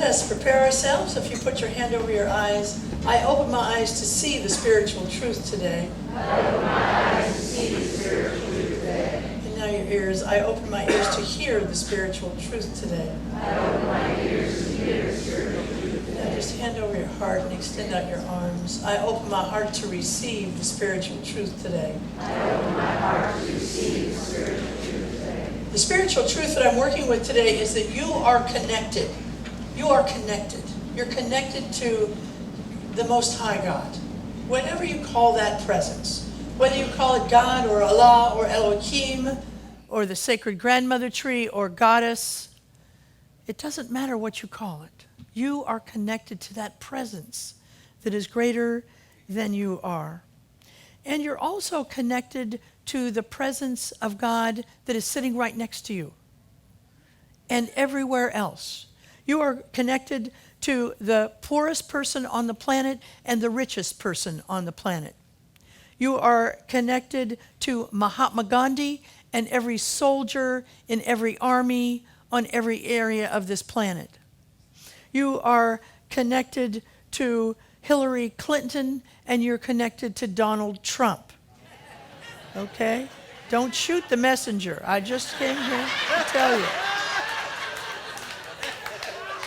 us prepare ourselves. If you put your hand over your eyes, I open my eyes to see the spiritual truth today. I open my eyes to see the spiritual truth today. And now your ears, I open my ears to hear the spiritual truth today. I open my ears to hear the spiritual truth today. Now just hand over your heart and extend out your arms. I open my heart to receive the spiritual truth today. I open my heart to receive the spiritual truth today. The spiritual truth that I'm working with today is that you are connected. You are connected. You're connected to the Most High God. Whatever you call that presence, whether you call it God or Allah or Elohim or the sacred grandmother tree or goddess, it doesn't matter what you call it. You are connected to that presence that is greater than you are. And you're also connected to the presence of God that is sitting right next to you and everywhere else. You are connected to the poorest person on the planet and the richest person on the planet. You are connected to Mahatma Gandhi and every soldier in every army on every area of this planet. You are connected to Hillary Clinton and you're connected to Donald Trump. Okay? Don't shoot the messenger. I just came here to tell you.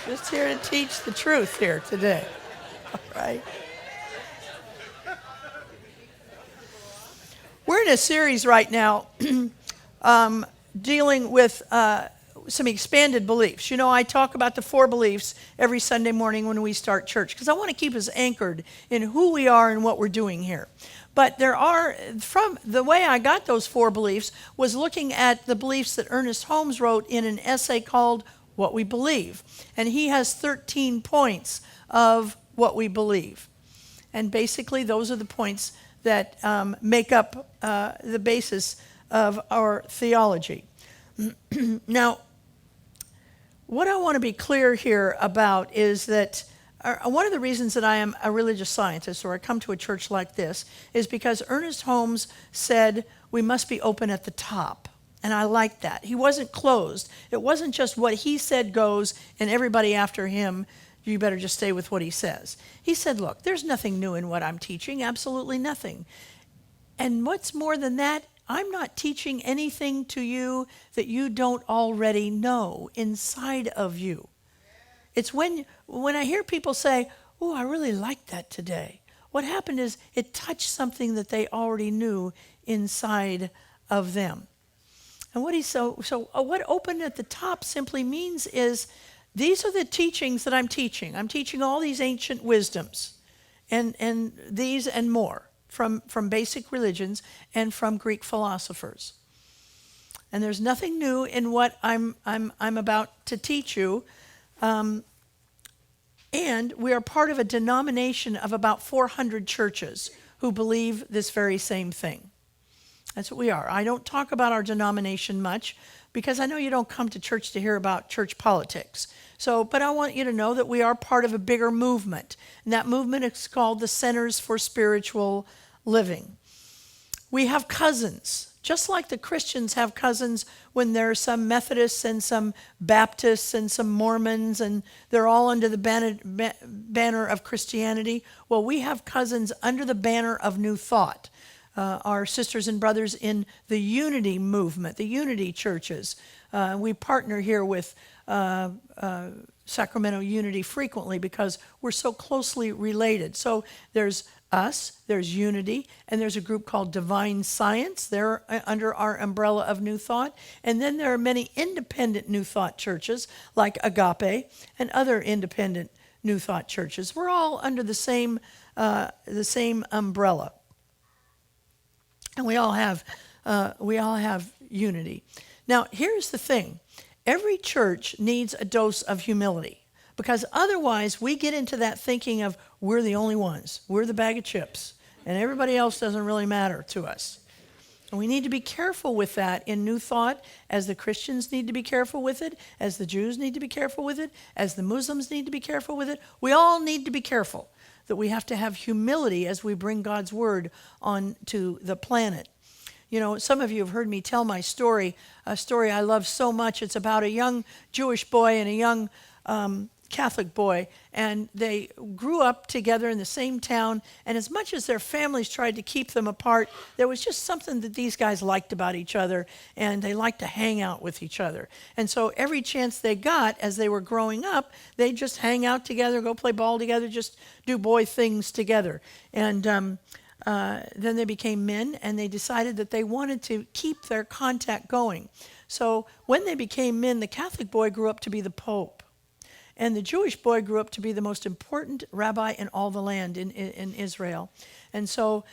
Just here to teach the truth here today. All right? We're in a series right now dealing with some expanded beliefs. You know, I talk about the 4 beliefs every Sunday morning when we start church because I want to keep us anchored in who we are and what we're doing here. But there are, from the way I got those 4 beliefs was looking at the beliefs that Ernest Holmes wrote in an essay called What We Believe. And he has 13 points of what we believe. And basically those are the points that make up the basis of our theology. Now, what I want to be clear here about is that one of the reasons that I am a religious scientist, or I come to a church like this, is because Ernest Holmes said we must be open at the top. And I like that. He wasn't closed. It wasn't just what he said goes, and everybody after him, you better just stay with what he says. He said, look, there's nothing new in what I'm teaching, absolutely nothing. And what's more than that, I'm not teaching anything to you that you don't already know inside of you. It's when I hear people say, oh, I really liked that today. What happened is it touched something that they already knew inside of them. And what open at the top simply means is these are the teachings that I'm teaching. I'm teaching all these ancient wisdoms and these and more from basic religions and from Greek philosophers. And there's nothing new in what I'm about to teach you. And we are part of a denomination of about 400 churches who believe this very same thing. That's what we are. I don't talk about our denomination much because I know you don't come to church to hear about church politics. But I want you to know that we are part of a bigger movement. And that movement is called the Centers for Spiritual Living. We have cousins, just like the Christians have cousins when there are some Methodists and some Baptists and some Mormons and they're all under the banner of Christianity. Well, we have cousins under the banner of New Thought. Our sisters and brothers in the unity movement, the unity churches. We partner here with Sacramento Unity frequently because we're so closely related. So there's us, there's Unity, and there's a group called Divine Science. They're under our umbrella of New Thought. And then there are many independent New Thought churches like Agape and other independent New Thought churches. We're all under the same umbrella. And we all have unity. Now, here's the thing. Every church needs a dose of humility because otherwise we get into that thinking of we're the only ones. We're the bag of chips and everybody else doesn't really matter to us. And we need to be careful with that in New Thought, as the Christians need to be careful with it, as the Jews need to be careful with it, as the Muslims need to be careful with it. We all need to be careful that we have to have humility as we bring God's word onto the planet. You know, some of you have heard me tell my story, a story I love so much. It's about a young Jewish boy and a young Catholic boy, and they grew up together in the same town. And as much as their families tried to keep them apart, there was just something that these guys liked about each other, and they liked to hang out with each other. And so every chance they got as they were growing up, they'd just hang out together, go play ball together, just do boy things together. And then they became men, and they decided that they wanted to keep their contact going. So when they became men, the Catholic boy grew up to be the Pope. And the Jewish boy grew up to be the most important rabbi in all the land in Israel. And so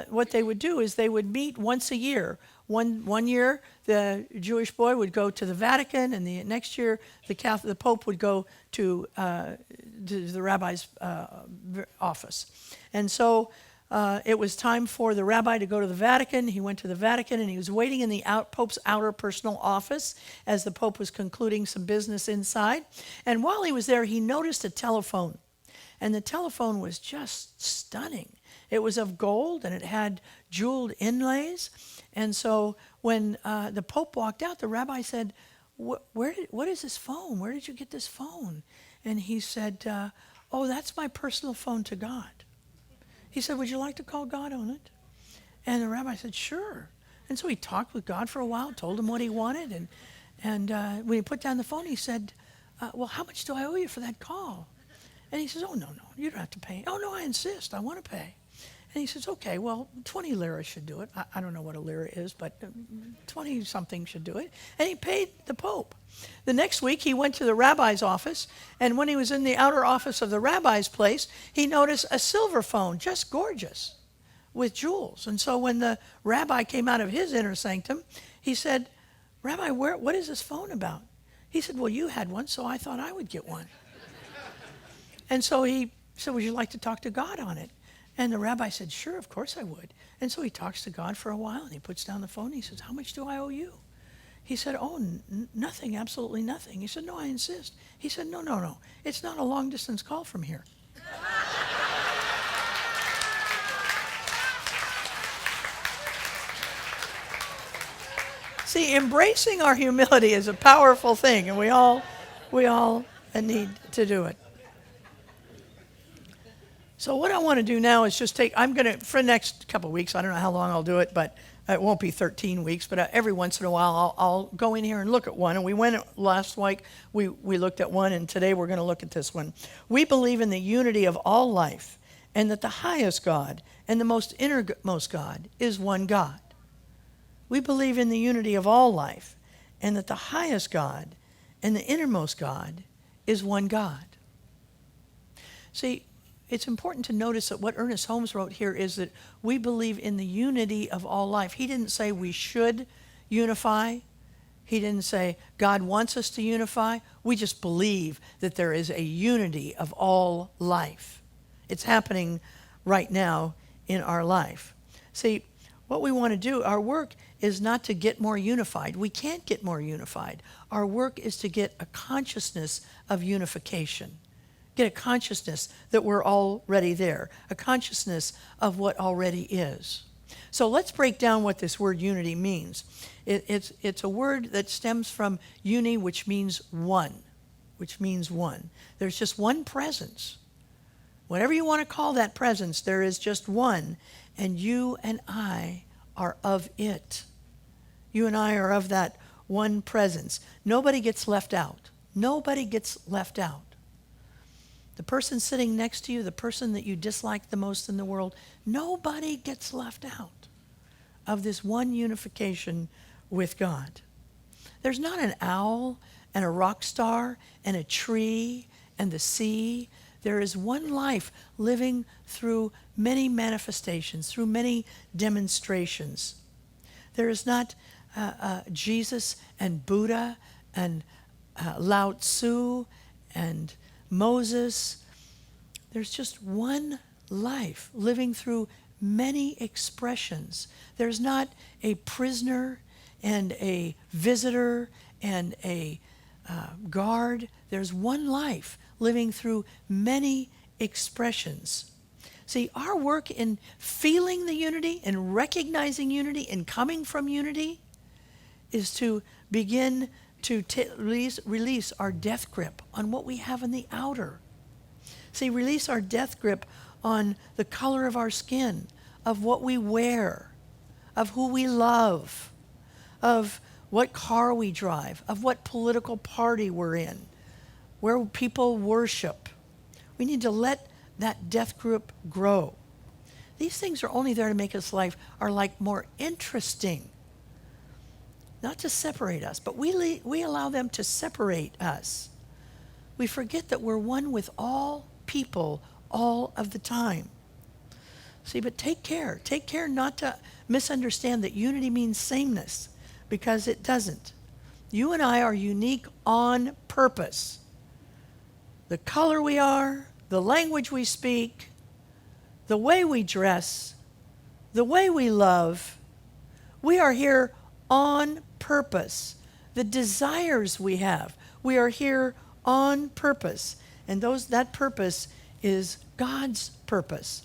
what they would do is they would meet once a year. One year, the Jewish boy would go to the Vatican, and the next year, the Pope would go to the rabbi's office. And so it was time for the rabbi to go to the Vatican. He went to the Vatican, and he was waiting in the Pope's outer personal office as the Pope was concluding some business inside. And while he was there, he noticed a telephone. And the telephone was just stunning. It was of gold, and it had jeweled inlays. And so when the Pope walked out, the rabbi said, what is this phone? Where did you get this phone? And he said, oh, that's my personal phone to God. He said, would you like to call God on it? And the rabbi said, sure. And so he talked with God for a while, told him what he wanted. And when he put down the phone, he said, well, how much do I owe you for that call? And he says, oh, no, you don't have to pay. Oh, no, I insist. I want to pay. And he says, okay, well, 20 lira should do it. I don't know what a lira is, but 20-something should do it. And he paid the Pope. The next week, he went to the rabbi's office, and when he was in the outer office of the rabbi's place, he noticed a silver phone, just gorgeous, with jewels. And so when the rabbi came out of his inner sanctum, he said, Rabbi, what is this phone about? He said, well, you had one, so I thought I would get one. And so he said, would you like to talk to God on it? And the rabbi said, sure, of course I would. And so he talks to God for a while, and he puts down the phone, and he says, how much do I owe you? He said, oh, nothing, absolutely nothing. He said, no, I insist. He said, no, it's not a long-distance call from here. See, embracing our humility is a powerful thing, and we all need to do it. So what I want to do now is just for the next couple of weeks, I don't know how long I'll do it, but it won't be 13 weeks, but every once in a while I'll go in here and look at one. And we went last week, we looked at one, and today we're going to look at this one. We believe in the unity of all life, and that the highest God and the most innermost God is one God. We believe in the unity of all life, and that the highest God and the innermost God is one God. See, it's important to notice that what Ernest Holmes wrote here is that we believe in the unity of all life. He didn't say we should unify. He didn't say God wants us to unify. We just believe that there is a unity of all life. It's happening right now in our life. See, what we want to do, our work is not to get more unified. We can't get more unified. Our work is to get a consciousness of unification. Get a consciousness that we're already there, a consciousness of what already is. So let's break down what this word unity means. It's a word that stems from uni, which means one. There's just one presence. Whatever you want to call that presence, there is just one, and you and I are of it. You and I are of that one presence. Nobody gets left out. Nobody gets left out. The person sitting next to you, the person that you dislike the most in the world, nobody gets left out of this one unification with God. There's not an owl and a rock star and a tree and the sea. There is one life living through many manifestations, through many demonstrations. There is not Jesus and Buddha and Lao Tzu and Moses. There's just one life living through many expressions. There's not a prisoner and a visitor and a guard. There's one life living through many expressions. See, our work in feeling the unity and recognizing unity and coming from unity is to begin to release our death grip on what we have in the outer. See, release our death grip on the color of our skin, of what we wear, of who we love, of what car we drive, of what political party we're in, where people worship. We need to let that death grip grow. These things are only there to make our life more interesting, not to separate us, but we allow them to separate us. We forget that we're one with all people all of the time. See, but take care not to misunderstand that unity means sameness, because it doesn't. You and I are unique on purpose. The color we are, the language we speak, the way we dress, the way we love, we are here on purpose. The desires we have, we are here on purpose. And that purpose is God's purpose.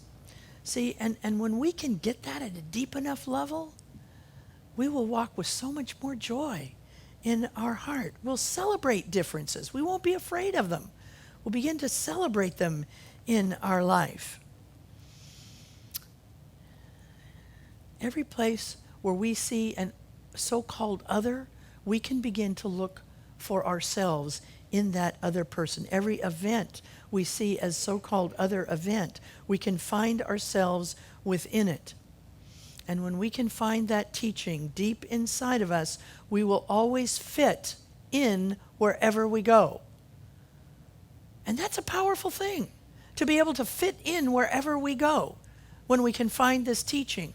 See, and when we can get that at a deep enough level, we will walk with so much more joy in our heart. We'll celebrate differences. We won't be afraid of them. We'll begin to celebrate them in our life. Every place where we see a so-called other, we can begin to look for ourselves in that other person. Every event we see as so-called other event, we can find ourselves within it. And when we can find that teaching deep inside of us, we will always fit in wherever we go. And that's a powerful thing, to be able to fit in wherever we go when we can find this teaching,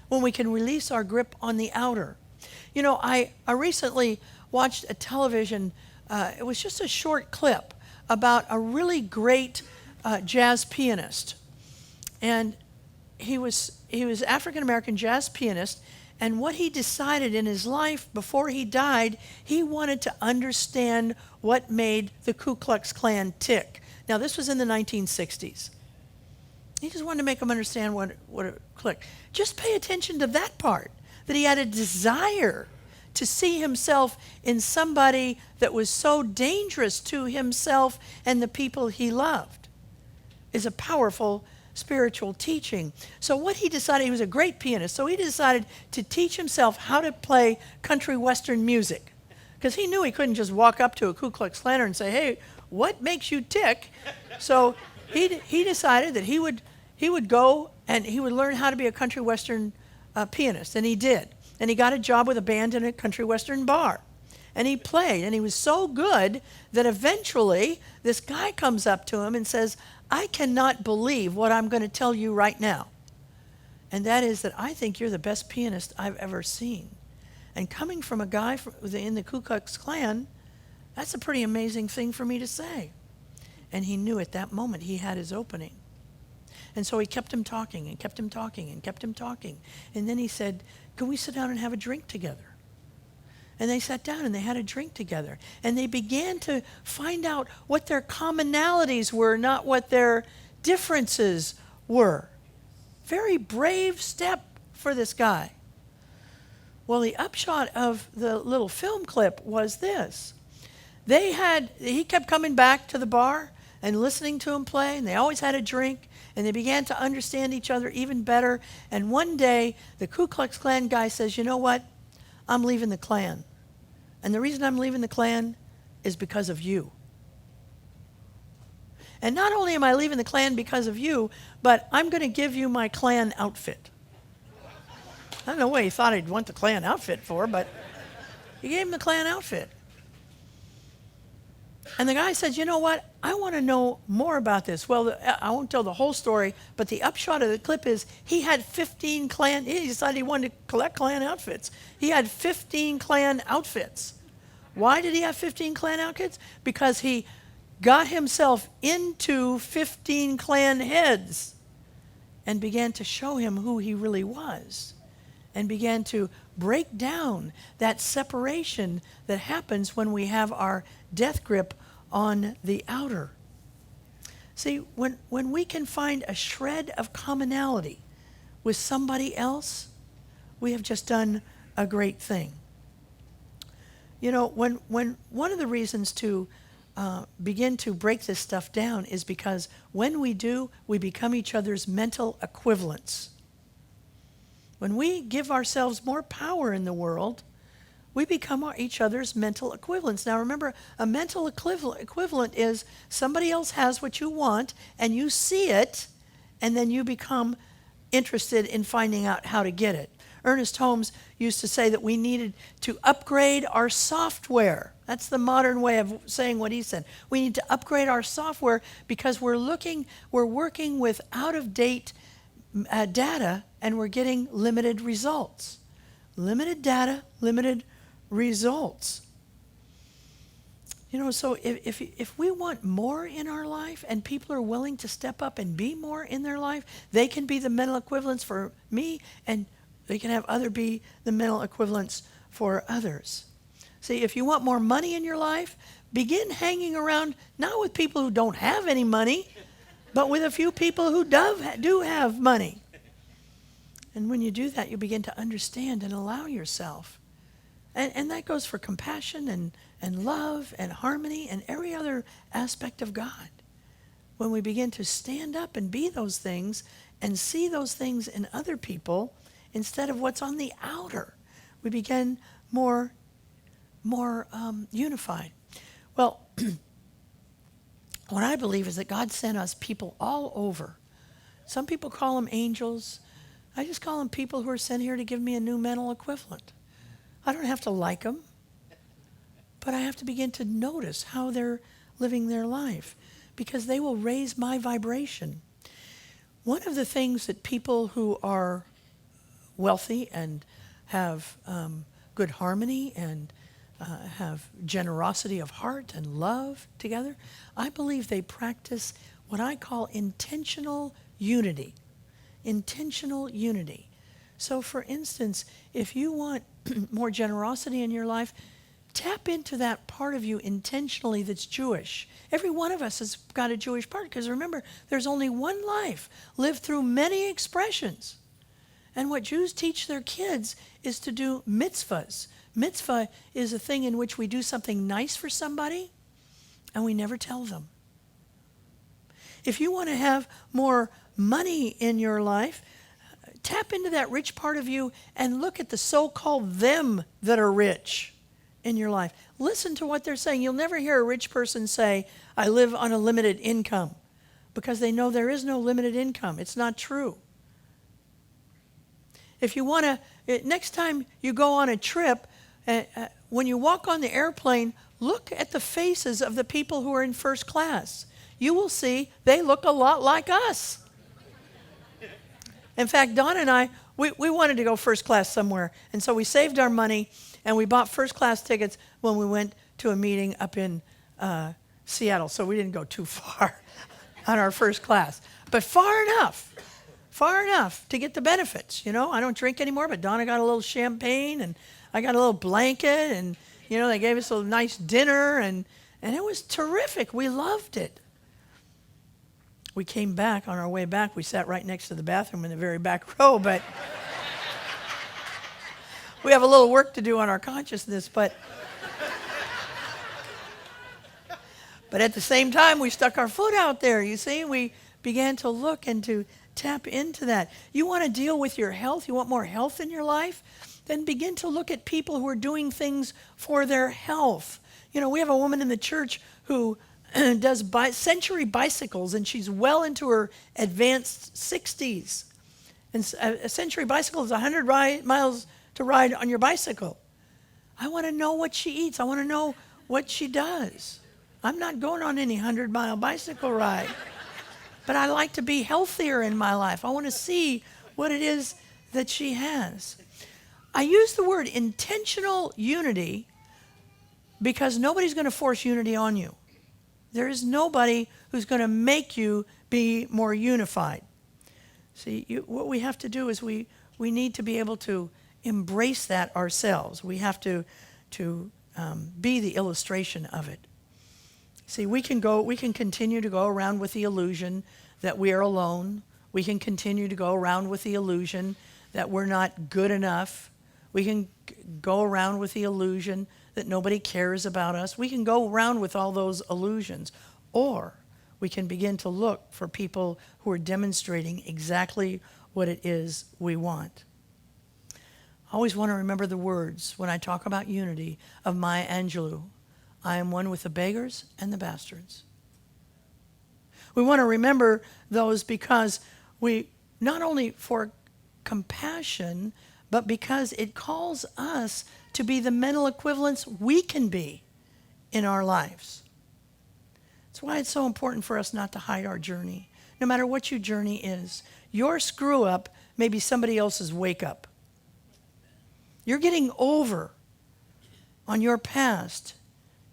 when we can release our grip on the outer. You know, I recently watched a television, it was just a short clip about a really great jazz pianist. And he was African-American jazz pianist, and what he decided in his life before he died, he wanted to understand what made the Ku Klux Klan tick. Now, this was in the 1960s. He just wanted to make them understand what it clicked. Just pay attention to that part, that he had a desire to see himself in somebody that was so dangerous to himself and the people he loved, is a powerful spiritual teaching. So what he decided, he was a great pianist, so he decided to teach himself how to play country western music, because he knew he couldn't just walk up to a Ku Klux Klaner and say, "Hey, what makes you tick?" So he decided that he would go and he would learn how to be a country western pianist, and he did. And he got a job with a band in a country western bar. And he played, and he was so good that eventually this guy comes up to him and says, "I cannot believe what I'm going to tell you right now. And that is that I think you're the best pianist I've ever seen." And coming from a guy in the Ku Klux Klan, that's a pretty amazing thing for me to say. And he knew at that moment he had his opening. And so he kept him talking and kept him talking and kept him talking. And then he said, "Can we sit down and have a drink together?" And they sat down and they had a drink together. And they began to find out what their commonalities were, not what their differences were. Very brave step for this guy. Well, the upshot of the little film clip was this. He kept coming back to the bar and listening to him play, and they always had a drink, and they began to understand each other even better. And one day, the Ku Klux Klan guy says, "You know what? I'm leaving the Klan. And the reason I'm leaving the Klan is because of you. And not only am I leaving the Klan because of you, but I'm going to give you my Klan outfit." I don't know what he thought he'd want the Klan outfit for, but he gave him the Klan outfit. And the guy said, "You know what? I want to know more about this." Well, I won't tell the whole story, but the upshot of the clip is he had 15 Klan, he decided he wanted to collect Klan outfits. He had 15 Klan outfits. Why did he have 15 Klan outfits? Because he got himself into 15 Klan heads and began to show him who he really was, and began to break down that separation that happens when we have our death grip on the outer. See, when we can find a shred of commonality with somebody else, we have just done a great thing. You know, when one of the reasons to begin to break this stuff down is because when we do, we become each other's mental equivalents. When we give ourselves more power in the world, we become each other's mental equivalents. Now remember, a mental equivalent is somebody else has what you want, and you see it, and then you become interested in finding out how to get it. Ernest Holmes used to say that we needed to upgrade our software. That's the modern way of saying what he said. We need to upgrade our software because we're working with out-of-date data, and we're getting limited results. Limited data, limited results. You know, so if we want more in our life and people are willing to step up and be more in their life, they can be the mental equivalents for me, and they can have other be the mental equivalents for others. See, if you want more money in your life, begin hanging around not with people who don't have any money, but with a few people who do have money. And when you do that, you begin to understand and allow yourself. And that goes for compassion and love and harmony and every other aspect of God. When we begin to stand up and be those things and see those things in other people instead of what's on the outer, we begin more unified. Well, what I believe is that God sent us people all over. Some people call them angels. I just call them people who are sent here to give me a new mental equivalent. I don't have to like them, but I have to begin to notice how they're living their life because they will raise my vibration. One of the things that people who are wealthy and have good harmony and have generosity of heart and love together, I believe they practice what I call intentional unity. Intentional unity. So for instance, if you want more generosity in your life, tap into that part of you intentionally that's Jewish. Every one of us has got a Jewish part because remember, there's only one life lived through many expressions. And what Jews teach their kids is to do mitzvahs. Mitzvah is a thing in which we do something nice for somebody and we never tell them. If you want to have more money in your life, tap into that rich part of you and look at the so-called them that are rich in your life. Listen to what they're saying. You'll never hear a rich person say, I live on a limited income, because they know there is no limited income. It's not true. If you want to, next time you go on a trip, when you walk on the airplane, look at the faces of the people who are in first class. You will see they look a lot like us. In fact, Don and I, we wanted to go first class somewhere, and so we saved our money, and we bought first class tickets when we went to a meeting up in Seattle, so we didn't go too far on our first class, but far enough to get the benefits. You know, I don't drink anymore, but Donna got a little champagne, and I got a little blanket, and, you know, they gave us a nice dinner, and it was terrific. We loved it. We came back, on our way back, we sat right next to the bathroom in the very back row, but we have a little work to do on our consciousness, but at the same time, we stuck our foot out there, you see. We began to look and to tap into that. You want to deal with your health? You want more health in your life? Then begin to look at people who are doing things for their health. You know, we have a woman in the church who does century bicycles, and she's well into her advanced 60s. And a century bicycle is 100 miles to ride on your bicycle. I want to know what she eats. I want to know what she does. I'm not going on any 100-mile bicycle ride, but I like to be healthier in my life. I want to see what it is that she has. I use the word intentional unity because nobody's going to force unity on you. There is nobody who's going to make you be more unified. See, what we have to do is we need to be able to embrace that ourselves. We have to be the illustration of it. See, we can continue to go around with the illusion that we are alone. We can continue to go around with the illusion that we're not good enough. We can go around with the illusion that nobody cares about us. We can go around with all those illusions. Or we can begin to look for people who are demonstrating exactly what it is we want. I always want to remember the words when I talk about unity of Maya Angelou. I am one with the beggars and the bastards. We want to remember those because we, not only for compassion, but because it calls us to be the mental equivalents we can be in our lives. That's why it's so important for us not to hide our journey. No matter what your journey is, your screw up may be somebody else's wake up. You're getting over on your past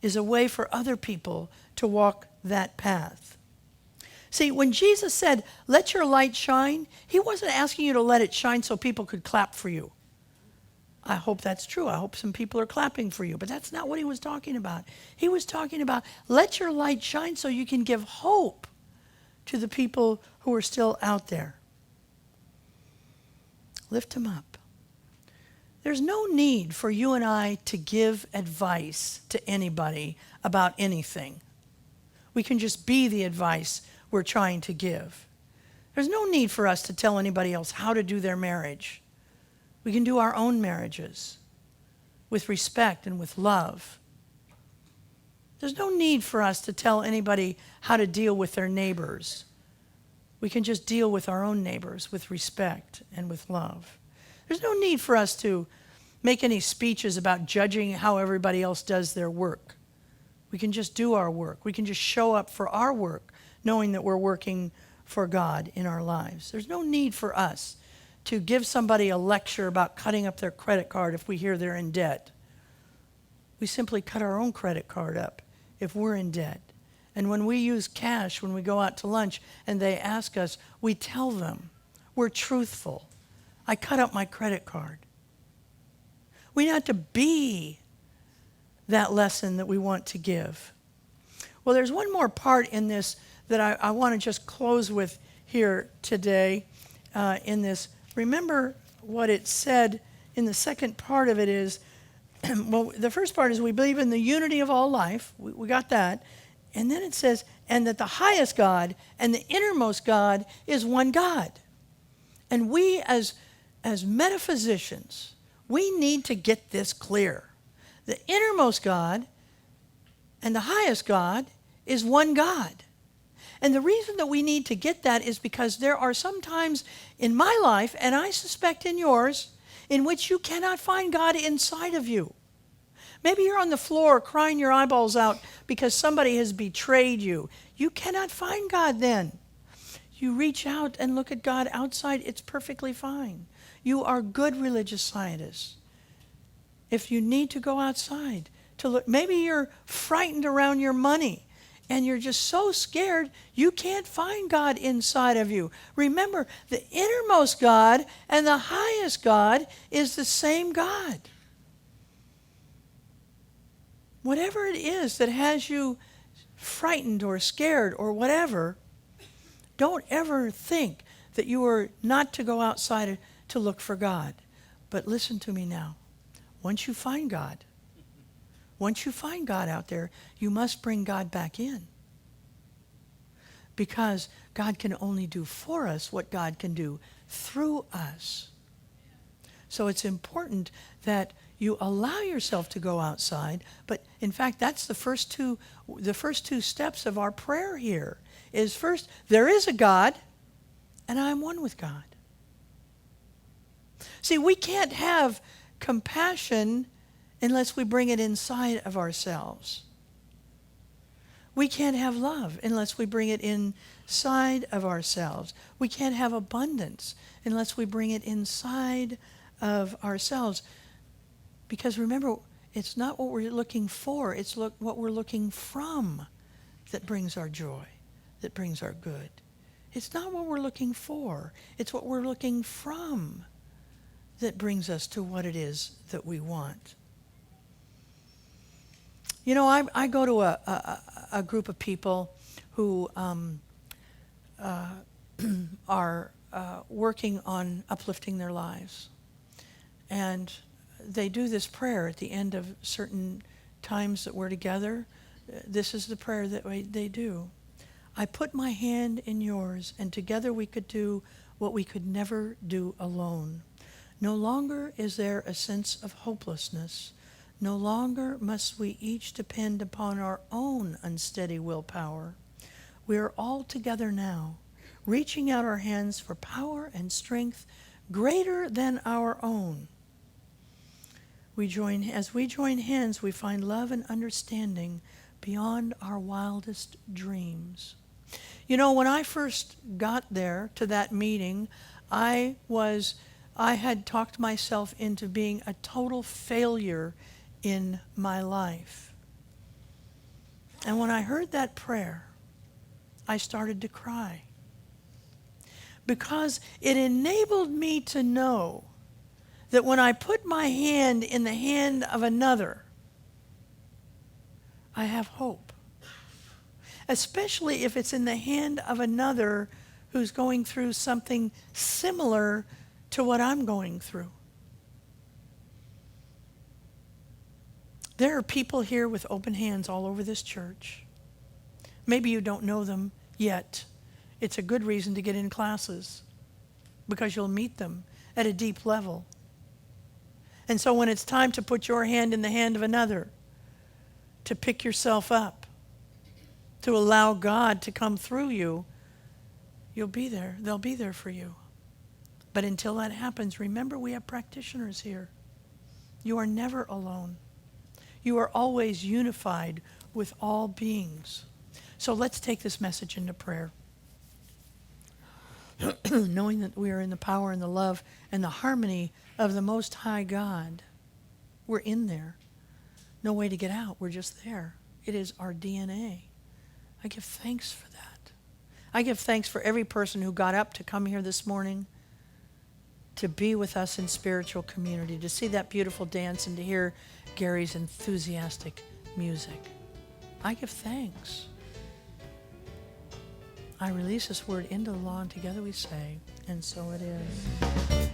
is a way for other people to walk that path. See, when Jesus said, let your light shine, he wasn't asking you to let it shine so people could clap for you. I hope that's true. I hope some people are clapping for you, but that's not what he was talking about. He was talking about, let your light shine so you can give hope to the people who are still out there. Lift them up. There's no need for you and I to give advice to anybody about anything. We can just be the advice we're trying to give. There's no need for us to tell anybody else how to do their marriage. We can do our own marriages with respect and with love. There's no need for us to tell anybody how to deal with their neighbors. We can just deal with our own neighbors with respect and with love. There's no need for us to make any speeches about judging how everybody else does their work. We can just do our work. We can just show up for our work, knowing that we're working for God in our lives. There's no need for us to give somebody a lecture about cutting up their credit card if we hear they're in debt. We simply cut our own credit card up if we're in debt. And when we use cash, when we go out to lunch and they ask us, we tell them, we're truthful. I cut up my credit card. We have to be that lesson that we want to give. Well, there's one more part in this that I want to just close with here today in this. Remember what it said in the second part of it is, well, the first part is we believe in the unity of all life. We got that. And then it says, and that the highest God and the innermost God is one God. And we as metaphysicians, we need to get this clear. The innermost God and the highest God is one God. And the reason that we need to get that is because there are some times in my life, and I suspect in yours, in which you cannot find God inside of you. Maybe you're on the floor crying your eyeballs out because somebody has betrayed you. You cannot find God then. You reach out and look at God outside, it's perfectly fine. You are good religious scientists. If you need to go outside to look, maybe you're frightened around your money and you're just so scared you can't find God inside of you. Remember, the innermost God and the highest God is the same God. Whatever it is that has you frightened or scared or whatever, don't ever think that you are not to go outside to look for God. But listen to me now. Once you find God out there, you must bring God back in. Because God can only do for us what God can do through us. So it's important that you allow yourself to go outside, but in fact, that's the first two steps of our prayer here. Is first, there is a God, and I am one with God. See, we can't have compassion unless we bring it inside of ourselves. We can't have love unless we bring it inside of ourselves. We can't have abundance unless we bring it inside of ourselves. Because remember, it's not what we're looking for, it's what we're looking from that brings our joy, that brings our good. It's not what we're looking for, it's what we're looking from that brings us to what it is that we want. You know, I go to a group of people who are working on uplifting their lives. And they do this prayer at the end of certain times that we're together, this is the prayer that they do. I put my hand in yours, and together we could do what we could never do alone. No longer is there a sense of hopelessness. No longer must we each depend upon our own unsteady willpower. We are all together now, reaching out our hands for power and strength greater than our own. As we join hands, we find love and understanding beyond our wildest dreams. You know, when I first got there to that meeting, I had talked myself into being a total failure in my life. And when I heard that prayer, I started to cry. Because it enabled me to know that when I put my hand in the hand of another, I have hope. Especially if it's in the hand of another who's going through something similar to what I'm going through. There are people here with open hands all over this church. Maybe you don't know them yet. It's a good reason to get in classes because you'll meet them at a deep level. And so when it's time to put your hand in the hand of another, to pick yourself up, to allow God to come through you, you'll be there. They'll be there for you. But until that happens, remember we have practitioners here. You are never alone. You are always unified with all beings. So let's take this message into prayer. Knowing that we are in the power and the love and the harmony of the Most High God. We're in there. No way to get out. We're just there. It is our DNA. I give thanks for that. I give thanks for every person who got up to come here this morning to be with us in spiritual community, to see that beautiful dance and to hear Gary's enthusiastic music. I give thanks. I release this word into the law, and together we say, and so it is.